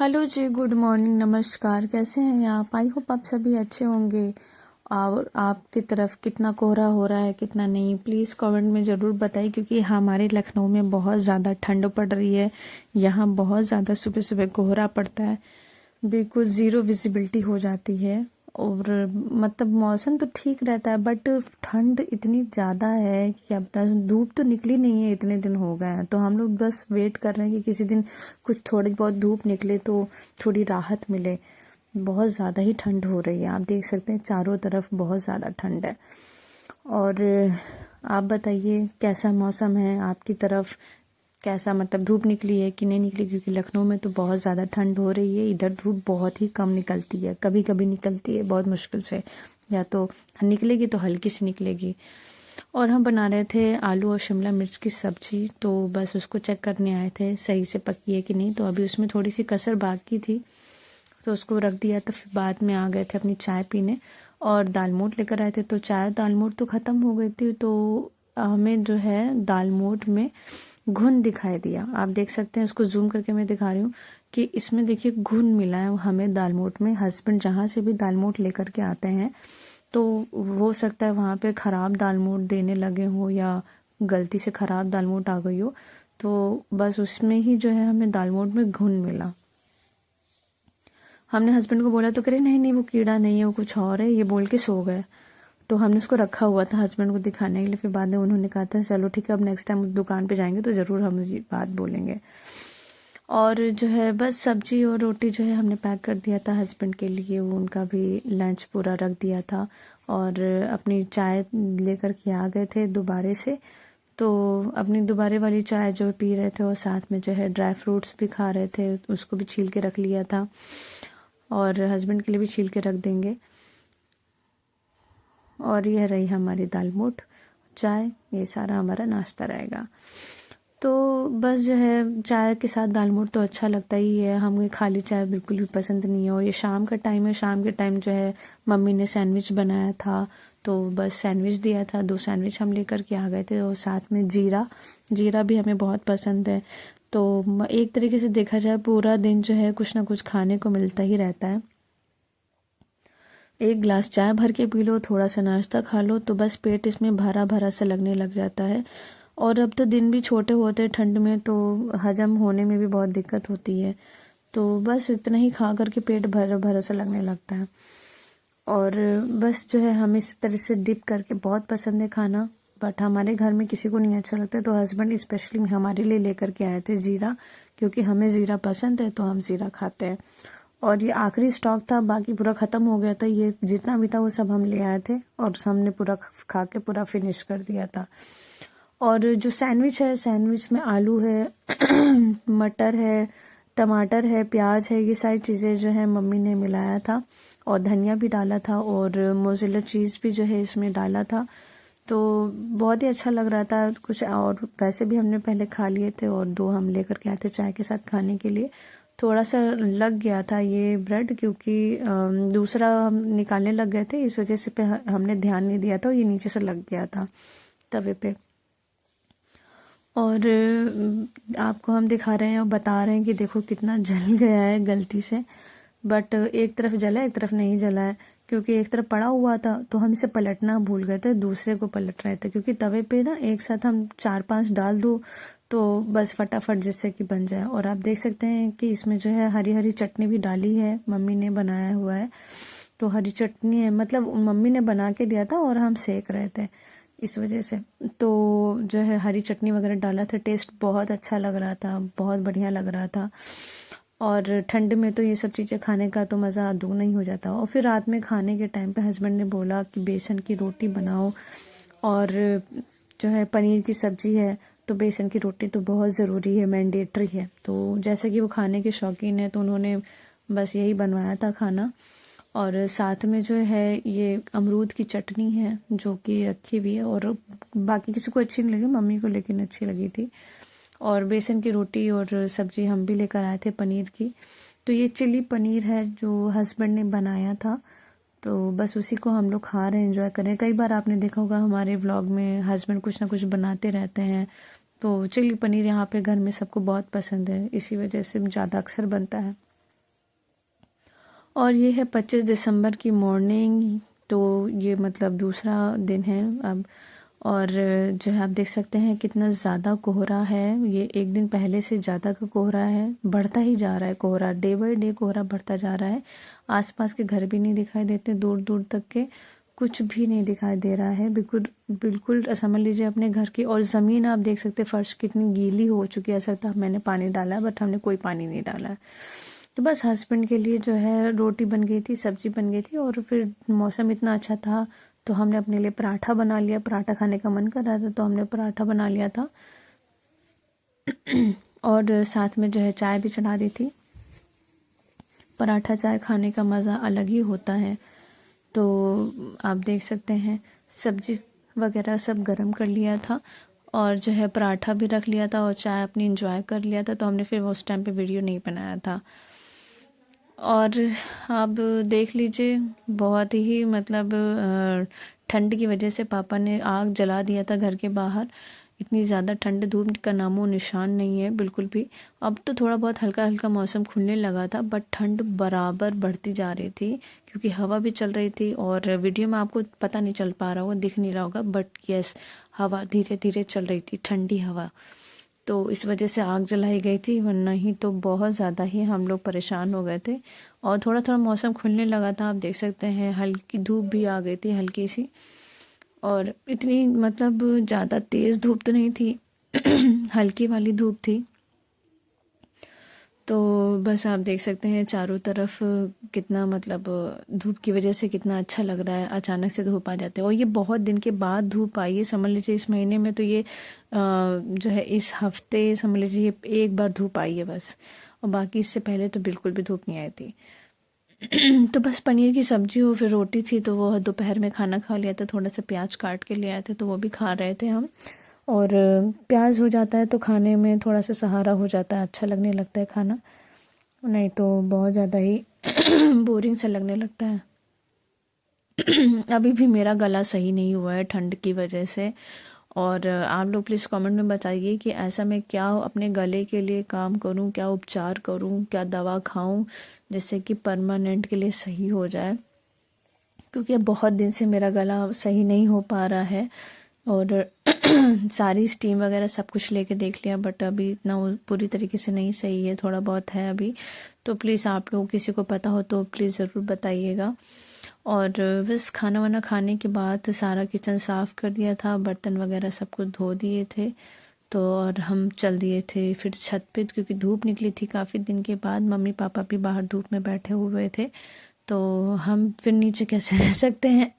Hello जी, good morning, नमस्कार। कैसे हैं आप? आई होप आप सभी अच्छे होंगे। और आपकी तरफ कितना कोहरा हो रहा है, कितना नहीं, प्लीज़ कमेंट में ज़रूर बताइए, क्योंकि हमारे लखनऊ में बहुत ज़्यादा ठंड पड़ रही है। यहाँ बहुत ज़्यादा सुबह सुबह कोहरा पड़ता है, बिल्कुल ज़ीरो विजिबिलिटी हो जाती है। और मतलब मौसम तो ठीक रहता है, बट ठंड इतनी ज़्यादा है कि अब तक धूप तो निकली नहीं है। इतने दिन हो गए हैं, तो हम लोग बस वेट कर रहे हैं कि किसी दिन कुछ थोड़ी बहुत धूप निकले तो थोड़ी राहत मिले। बहुत ज़्यादा ही ठंड हो रही है, आप देख सकते हैं चारों तरफ बहुत ज़्यादा ठंड है। और आप बताइए कैसा मौसम है आपकी तरफ, कैसा मतलब धूप निकली है कि नहीं निकली? क्योंकि लखनऊ में तो बहुत ज़्यादा ठंड हो रही है। इधर धूप बहुत ही कम निकलती है, कभी कभी निकलती है बहुत मुश्किल से, या तो निकलेगी तो हल्की सी निकलेगी। और हम बना रहे थे आलू और शिमला मिर्च की सब्जी, तो बस उसको चेक करने आए थे सही से पकी है कि नहीं। तो अभी उसमें थोड़ी सी कसर बाकी थी, तो उसको रख दिया। तो फिर बाद में आ गए थे अपनी चाय पीने, और दालमोट लेकर आए थे। तो चाय दालमोट तो ख़त्म हो गई थी, तो हमें जो है दालमोट में घुन दिखाई दिया। आप देख सकते हैं, उसको जूम करके मैं दिखा रही हूँ कि इसमें देखिए घुन मिला है हमें दालमोट में। हस्बैंड जहाँ से भी दालमोट लेकर के आते हैं, तो हो सकता है वहाँ पे ख़राब दालमोट देने लगे हो, या गलती से ख़राब दालमोट आ गई हो। तो बस उसमें ही जो है हमें दालमोट में घुन मिला। हमने हस्बैंड को बोला तो करे नहीं नहीं, वो कीड़ा नहीं है, वो कुछ और है, ये बोल के सो गए। तो हमने उसको रखा हुआ था हस्बैंड को दिखाने के लिए। फिर बाद में उन्होंने कहा था चलो ठीक है, अब नेक्स्ट टाइम दुकान पे जाएंगे तो ज़रूर हम ये बात बोलेंगे। और जो है बस सब्जी और रोटी जो है हमने पैक कर दिया था हस्बैंड के लिए, वो उनका भी लंच पूरा रख दिया था। और अपनी चाय लेकर के आ गए थे दोबारे से। तो अपनी दोबारे वाली चाय जो पी रहे थे, और साथ में जो है ड्राई फ्रूट्स भी खा रहे थे, उसको भी छील के रख लिया था, और हस्बैंड के लिए भी छील के रख देंगे। और यह रही हमारी दालमोट, चाय, ये सारा हमारा नाश्ता रहेगा। तो बस जो है चाय के साथ दालमोट तो अच्छा लगता ही है, हमें खाली चाय बिल्कुल भी पसंद नहीं है। और ये शाम का टाइम है, शाम के टाइम जो है मम्मी ने सैंडविच बनाया था, तो बस सैंडविच दिया था, 2 सैंडविच हम लेकर के आ गए थे। और साथ में जीरा, जीरा भी हमें बहुत पसंद है। तो एक तरीके से देखा जाए पूरा दिन जो है कुछ ना कुछ खाने को मिलता ही रहता है। एक ग्लास चाय भर के पी लो, थोड़ा सा नाश्ता खा लो, तो बस पेट इसमें भरा भरा सा लगने लग जाता है। और अब तो दिन भी छोटे होते हैं ठंड में, तो हजम होने में भी बहुत दिक्कत होती है। तो बस इतना ही खा करके पेट भरा भरा सा लगने लगता है। और बस जो है हमें इस तरह से डिप करके बहुत पसंद है खाना, बट हमारे घर में किसी को नहीं अच्छा लगता है। तो हस्बैंड स्पेशली हमारे लिए लेकर के आए थे ज़ीरा, क्योंकि हमें ज़ीरा पसंद है, तो हम ज़ीरा खाते हैं। और ये आखिरी स्टॉक था, बाकी पूरा ख़त्म हो गया था। ये जितना भी था वो सब हम ले आए थे, और हमने पूरा खा के पूरा फिनिश कर दिया था। और जो सैंडविच है, सैंडविच में आलू है मटर है, टमाटर है, प्याज है, ये सारी चीज़ें जो है मम्मी ने मिलाया था। और धनिया भी डाला था, और मोज़रेला चीज़ भी जो है इसमें डाला था। तो बहुत ही अच्छा लग रहा था कुछ। और वैसे भी हमने पहले खा लिए थे, और 2 हम लेकर के आए थे चाय के साथ खाने के लिए। थोड़ा सा लग गया था ये ब्रेड, क्योंकि दूसरा हम निकालने लग गए थे, इस वजह से हमने ध्यान नहीं दिया था, ये नीचे से लग गया था तवे पे। और आपको हम दिखा रहे हैं और बता रहे हैं कि देखो कितना जल गया है गलती से। बट एक तरफ जला है, एक तरफ नहीं जला है, क्योंकि एक तरफ पड़ा हुआ था, तो हम इसे पलटना भूल गए थे, दूसरे को पलट रहे थे। क्योंकि तवे पे ना एक साथ हम 4-5 डाल दो, तो बस फटाफट जिससे कि बन जाए। और आप देख सकते हैं कि इसमें जो है हरी हरी चटनी भी डाली है, मम्मी ने बनाया हुआ है। तो हरी चटनी है, मतलब मम्मी ने बना के दिया था और हम सेक रहे थे, इस वजह से। तो जो है हरी चटनी वगैरह डाला था, टेस्ट बहुत अच्छा लग रहा था, बहुत बढ़िया लग रहा था। और ठंड में तो ये सब चीज़ें खाने का तो मज़ा दुगना ही हो जाता। और फिर रात में खाने के टाइम पे हस्बैंड ने बोला कि बेसन की रोटी बनाओ, और जो है पनीर की सब्जी है, तो बेसन की रोटी तो बहुत ज़रूरी है, मैंडेटरी है। तो जैसे कि वो खाने के शौकीन है, तो उन्होंने बस यही बनवाया था खाना। और साथ में जो है ये अमरूद की चटनी है, जो कि रखी हुई है, और बाकी किसी को अच्छी नहीं लगी, मम्मी को लेकिन अच्छी लगी थी। और बेसन की रोटी और सब्जी हम भी लेकर आए थे पनीर की। तो ये चिली पनीर है जो हस्बैंड ने बनाया था, तो बस उसी को हम लोग खा रहे हैं, एंजॉय कर रहे हैं। कई बार आपने देखा होगा हमारे व्लॉग में हस्बैंड कुछ ना कुछ बनाते रहते हैं, तो चिली पनीर यहाँ पे घर में सबको बहुत पसंद है, इसी वजह से ज़्यादा अक्सर बनता है। और ये है 25 दिसंबर की मॉर्निंग। तो ये मतलब दूसरा दिन है अब। और जो है आप देख सकते हैं कितना ज़्यादा कोहरा है। ये एक दिन पहले से ज़्यादा का कोहरा है, बढ़ता ही जा रहा है कोहरा, डे बाय डे कोहरा बढ़ता जा रहा है। आसपास के घर भी नहीं दिखाई देते, दूर दूर तक के कुछ भी नहीं दिखाई दे रहा है। बिल्कुल बिल्कुल समझ लीजिए अपने घर की। और ज़मीन आप देख सकते हैं फर्श कितनी गीली हो चुकी है। ऐसा लगता है मैंने पानी डाला है, बट हमने कोई पानी नहीं डाला है। तो बस हस्बैंड के लिए जो है रोटी बन गई थी, सब्जी बन गई थी, और फिर मौसम इतना अच्छा था तो हमने अपने लिए पराठा बना लिया। पराठा खाने का मन कर रहा था तो हमने पराठा बना लिया था। और साथ में जो है चाय भी चढ़ा दी थी। पराठा चाय खाने का मज़ा अलग ही होता है। तो आप देख सकते हैं सब्जी वगैरह सब गरम कर लिया था, और जो है पराठा भी रख लिया था, और चाय अपनी इंजॉय कर लिया था। तो हमने फिर उस टाइम पे वीडियो नहीं बनाया था। और अब देख लीजिए बहुत ही मतलब ठंड की वजह से पापा ने आग जला दिया था घर के बाहर। इतनी ज़्यादा ठंड, धूप का नामो निशान नहीं है बिल्कुल भी। अब तो थोड़ा बहुत हल्का हल्का मौसम खुलने लगा था, बट ठंड बराबर बढ़ती जा रही थी क्योंकि हवा भी चल रही थी। और वीडियो में आपको पता नहीं चल पा रहा होगा, दिख नहीं रहा होगा, बट यस, हवा धीरे धीरे चल रही थी, ठंडी हवा। तो इस वजह से आग जलाई गई थी, वरना ही तो बहुत ज़्यादा ही हम लोग परेशान हो गए थे। और थोड़ा थोड़ा मौसम खुलने लगा था, आप देख सकते हैं हल्की धूप भी आ गई थी, हल्की सी। और इतनी मतलब ज़्यादा तेज़ धूप तो नहीं थी हल्की वाली धूप थी। तो बस आप देख सकते हैं चारों तरफ कितना मतलब धूप की वजह से कितना अच्छा लग रहा है। अचानक से धूप आ जाते हैं, और ये बहुत दिन के बाद धूप आई है। समझ लीजिए इस महीने में तो ये जो है इस हफ्ते समझ लीजिए एक बार धूप आई है बस, और बाकी इससे पहले तो बिल्कुल भी धूप नहीं आई थी। तो बस पनीर की सब्जी और फिर रोटी थी, तो वो दोपहर में खाना खा लिया था। थोड़ा सा प्याज काट के ले आए थे तो वो भी खा रहे थे हम। और प्याज हो जाता है तो खाने में थोड़ा सा सहारा हो जाता है, अच्छा लगने लगता है खाना, नहीं तो बहुत ज़्यादा ही बोरिंग सा लगने लगता है। अभी भी मेरा गला सही नहीं हुआ है ठंड की वजह से। और आप लोग प्लीज़ कमेंट में बताइए कि ऐसा मैं क्या अपने गले के लिए काम करूं, क्या उपचार करूं, क्या दवा खाऊं जिससे कि परमानेंट के लिए सही हो जाए, क्योंकि अब बहुत दिन से मेरा गला सही नहीं हो पा रहा है। और सारी स्टीम वगैरह सब कुछ लेके देख लिया, बट अभी इतना पूरी तरीके से नहीं सही है, थोड़ा बहुत है अभी। तो प्लीज़ आप लोग किसी को पता हो तो प्लीज़ ज़रूर बताइएगा। और बस खाना वाना खाने के बाद सारा किचन साफ़ कर दिया था, बर्तन वगैरह सब कुछ धो दिए थे। तो और हम चल दिए थे फिर छत पे, क्योंकि धूप निकली थी काफ़ी दिन के बाद। मम्मी पापा भी बाहर धूप में बैठे हुए थे, तो हम फिर नीचे कैसे रह सकते हैं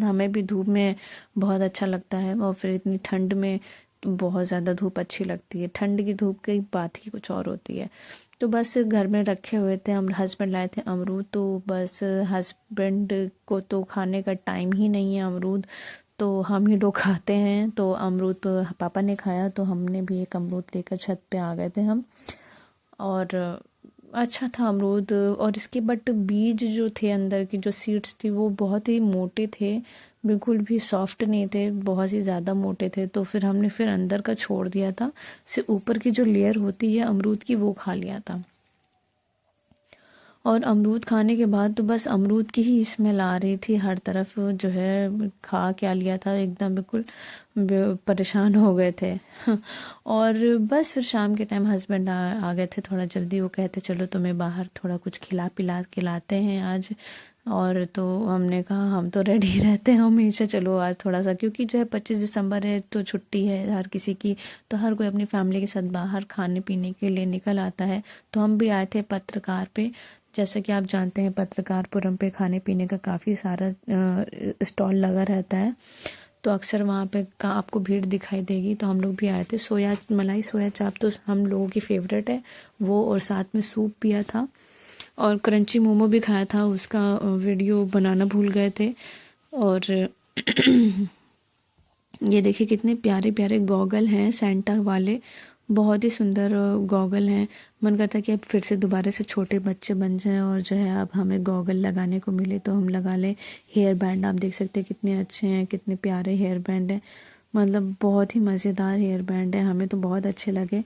हमें भी धूप में बहुत अच्छा लगता है, और फिर इतनी ठंड में तो बहुत ज़्यादा धूप अच्छी लगती है। ठंड की धूप की बात ही कुछ और होती है। तो बस घर में रखे हुए थे हम, हस्बैंड लाए थे अमरूद, तो बस हस्बैंड को तो खाने का टाइम ही नहीं है अमरूद, तो हम ही लोग खाते हैं। तो अमरूद तो पापा ने खाया, तो हमने भी एक अमरूद लेकर छत पे आ गए थे हम। और अच्छा था अमरूद। और इसके बट बीज जो थे अंदर की जो सीड्स थी वो बहुत ही मोटे थे, बिल्कुल भी सॉफ्ट नहीं थे, बहुत ही ज़्यादा मोटे थे। तो फिर हमने फिर अंदर का छोड़ दिया था, सिर्फ ऊपर की जो लेयर होती है अमरूद की वो खा लिया था। और अमरूद खाने के बाद तो बस अमरूद की ही स्मेल आ रही थी हर तरफ, जो है खा क्या लिया था एकदम बिल्कुल परेशान हो गए थे और बस फिर शाम के टाइम हस्बैंड आ गए थे थोड़ा जल्दी। वो कहते चलो तुम्हें बाहर थोड़ा कुछ खिला पिला के लाते हैं आज। और तो हमने कहा हम तो रेडी रहते हैं हमेशा, चलो आज थोड़ा सा, क्योंकि जो है 25 दिसंबर है तो छुट्टी है हर किसी की, तो हर कोई अपनी फैमिली के साथ बाहर खाने पीने के लिए निकल आता है। तो हम भी आए थे पत्रकार पे। जैसे कि आप जानते हैं पत्रकारपुरम पे खाने पीने का काफ़ी सारा स्टॉल लगा रहता है, तो अक्सर वहाँ पे का आपको भीड़ दिखाई देगी। तो हम लोग भी आए थे। सोया मलाई सोया चाप तो हम लोगों की फेवरेट है वो, और साथ में सूप पिया था, और क्रंची मोमो भी खाया था, उसका वीडियो बनाना भूल गए थे। और ये देखिए कितने प्यारे प्यारे गॉगल हैं सेंटा वाले, बहुत ही सुंदर गॉगल हैं। मन करता है कि अब फिर से दोबारा से छोटे बच्चे बन जाएं और जो है अब हमें गॉगल लगाने को मिले तो हम लगा लें। हेयर बैंड आप देख सकते हैं कितने अच्छे हैं, कितने प्यारे हेयर बैंड हैं, मतलब बहुत ही मज़ेदार हेयर बैंड है, हमें तो बहुत अच्छे लगे।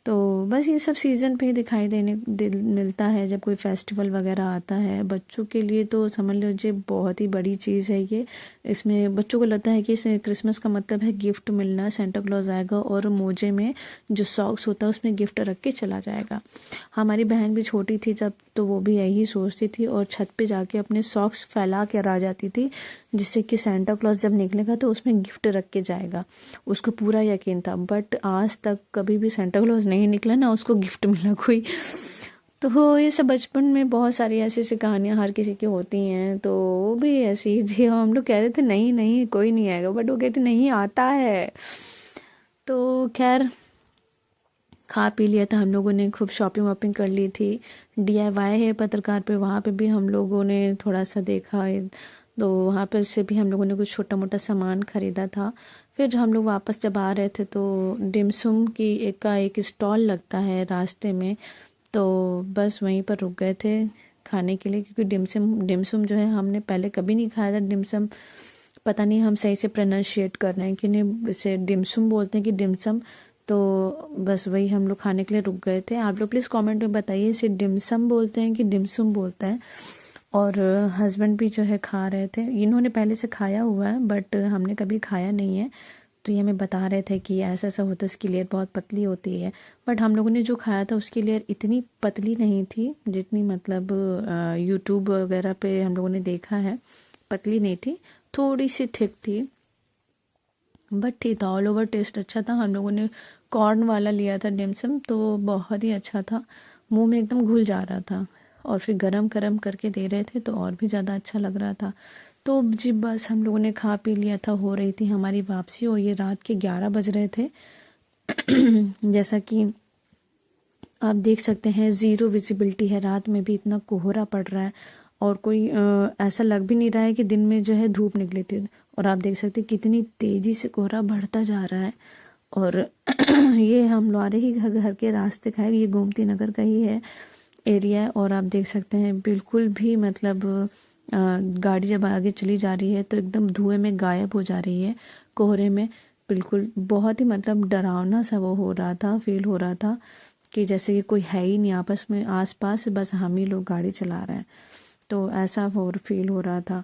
तो बस ये सब सीज़न पे ही दिखाई मिलता है जब कोई फेस्टिवल वगैरह आता है। बच्चों के लिए तो समझ लीजिए बहुत ही बड़ी चीज़ है ये। इसमें बच्चों को लगता है कि इसे क्रिसमस का मतलब है गिफ्ट मिलना, सेंटा क्लॉज आएगा और मोजे में जो सॉक्स होता है उसमें गिफ्ट रख के चला जाएगा। हमारी बहन भी छोटी थी जब, तो वो भी यही सोचती थी और छत पे जाके अपने सॉक्स फैला कर आ जाती थी, जिससे कि सेंटा क्लॉज जब निकलेगा तो उसमें गिफ्ट रख के जाएगा। उसको पूरा यकीन था, बट आज तक कभी भी सेंटा क्लॉज नहीं निकला ना उसको गिफ्ट मिला कोई। तो ये सब बचपन में बहुत सारी ऐसी ऐसी कहानियां हर किसी की होती हैं, तो वो भी ऐसी ही थी। हम लोग कह रहे थे नहीं नहीं कोई नहीं आएगा, बट वो कहते नहीं आता है। तो खैर खा पी लिया था हम लोगों ने, खूब शॉपिंग वॉपिंग कर ली थी। DIY है पत्रकार पे, वहाँ पे भी हम लोगों ने थोड़ा सा देखा है, तो वहाँ पे से भी हम लोगों ने कुछ छोटा मोटा सामान खरीदा था। फिर हम लोग वापस जब आ रहे थे तो डिमसम की एक स्टॉल लगता है रास्ते में, तो बस वहीं पर रुक गए थे खाने के लिए, क्योंकि डिमसम जो है हमने पहले कभी नहीं खाया था। डिमसम पता नहीं हम सही से प्रोनाउंशिएट कर रहे हैं कि नहीं, इसे डिमसम बोलते हैं कि डिमसम। तो बस वही हम लोग खाने के लिए रुक गए थे। आप लोग प्लीज़ कमेंट में बताइए इसे डिमसम बोलते हैं कि डिमसम बोलते हैं। और हस्बैंड भी जो है खा रहे थे, इन्होंने पहले से खाया हुआ है बट हमने कभी खाया नहीं है, तो ये हमें बता रहे थे कि ऐसा ऐसा होता है, उसकी लेयर बहुत पतली होती है। बट हम लोगों ने जो खाया था उसकी लेयर इतनी पतली नहीं थी जितनी मतलब यूट्यूब वगैरह पे हम लोगों ने देखा है, पतली नहीं थी, थोड़ी सी थिक थी, बट ठीक था। ऑल ओवर टेस्ट अच्छा था। हम लोगों ने कॉर्न वाला लिया था डिमसम, तो बहुत ही अच्छा था, मुंह में एकदम घुल जा रहा था, और फिर गरम गरम करके दे रहे थे तो और भी ज़्यादा अच्छा लग रहा था। तो जी बस हम लोगों ने खा पी लिया था, हो रही थी हमारी वापसी, और ये रात के 11 बज रहे थे। जैसा कि आप देख सकते हैं ज़ीरो विजिबिलिटी है, रात में भी इतना कोहरा पड़ रहा है, और कोई ऐसा लग भी नहीं रहा है कि दिन में जो है धूप निकली थी। और आप देख सकते हैं कितनी तेज़ी से कोहरा बढ़ता जा रहा है। और ये हम हमारे ही घर के रास्ते का है, ये गोमती नगर का ही है एरिया है। और आप देख सकते हैं बिल्कुल भी मतलब गाड़ी जब आगे चली जा रही है तो एकदम धुएं में गायब हो जा रही है, कोहरे में। बिल्कुल बहुत ही मतलब डरावना सा वो हो रहा था, फील हो रहा था कि जैसे कि कोई है ही नहीं आपस में आसपास, बस हम ही लोग गाड़ी चला रहे हैं, तो ऐसा फील हो रहा था।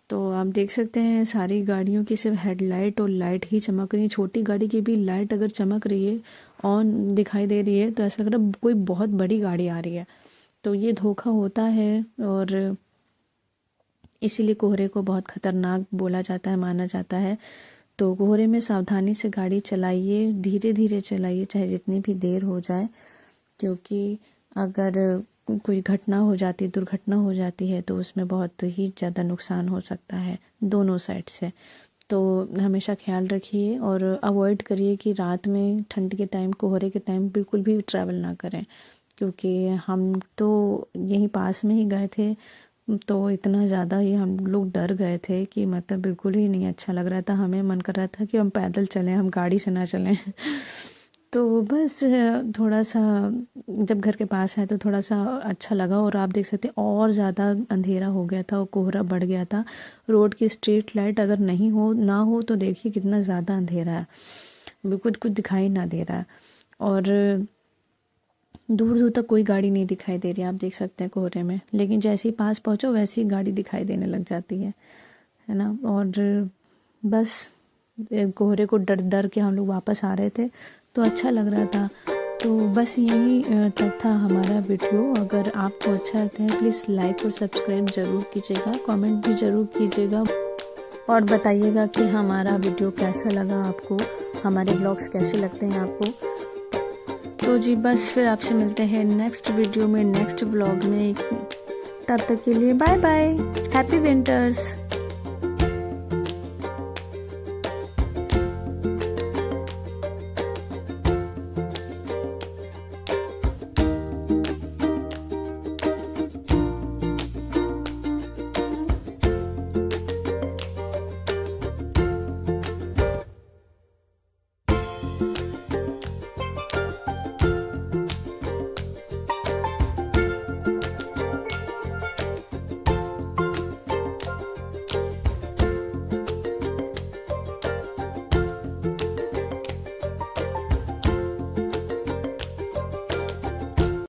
तो आप देख सकते हैं सारी गाड़ियों की सिर्फ हेडलाइट और लाइट ही चमक रही है। छोटी गाड़ी की भी लाइट अगर चमक रही है, ऑन दिखाई दे रही है, तो ऐसा लग रहा है कोई बहुत बड़ी गाड़ी आ रही है। तो ये धोखा होता है, और इसीलिए कोहरे को बहुत खतरनाक बोला जाता है, माना जाता है। तो कोहरे में सावधानी से गाड़ी चलाइए, धीरे धीरे चलाइए, चाहे जितनी भी देर हो जाए, क्योंकि अगर कोई घटना हो जाती, दुर्घटना हो जाती है, तो उसमें बहुत ही ज़्यादा नुकसान हो सकता है दोनों साइड से। तो हमेशा ख्याल रखिए और अवॉइड करिए कि रात में ठंड के टाइम, कोहरे के टाइम बिल्कुल भी ट्रैवल ना करें, क्योंकि हम तो यहीं पास में ही गए थे, तो इतना ज़्यादा ही हम लोग डर गए थे कि मतलब बिल्कुल ही नहीं अच्छा लग रहा था। हमें मन कर रहा था कि हम पैदल चलें, हम गाड़ी से ना चलें। तो बस थोड़ा सा जब घर के पास है तो थोड़ा सा अच्छा लगा। और आप देख सकते हैं और ज़्यादा अंधेरा हो गया था और कोहरा बढ़ गया था। रोड की स्ट्रीट लाइट अगर ना हो तो देखिए कितना ज़्यादा अंधेरा है, बिल्कुल कुछ दिखाई ना दे रहा है, और दूर दूर तक कोई गाड़ी नहीं दिखाई दे रही, आप देख सकते हैं कोहरे में। लेकिन जैसे ही पास पहुंचो वैसे ही गाड़ी दिखाई देने लग जाती है ना। और बस कोहरे को डर डर के हम लोग वापस आ रहे थे, तो अच्छा लग रहा था। तो बस यही तक था हमारा वीडियो। अगर आपको अच्छा लगता है प्लीज़ लाइक और सब्सक्राइब ज़रूर कीजिएगा, कमेंट भी ज़रूर कीजिएगा, और बताइएगा कि हमारा वीडियो कैसा लगा आपको, हमारे ब्लॉग्स कैसे लगते हैं आपको। तो जी बस फिर आपसे मिलते हैं नेक्स्ट वीडियो में, नेक्स्ट व्लॉग में। तब तक के लिए बाय बाय, हैप्पी विंटर्स।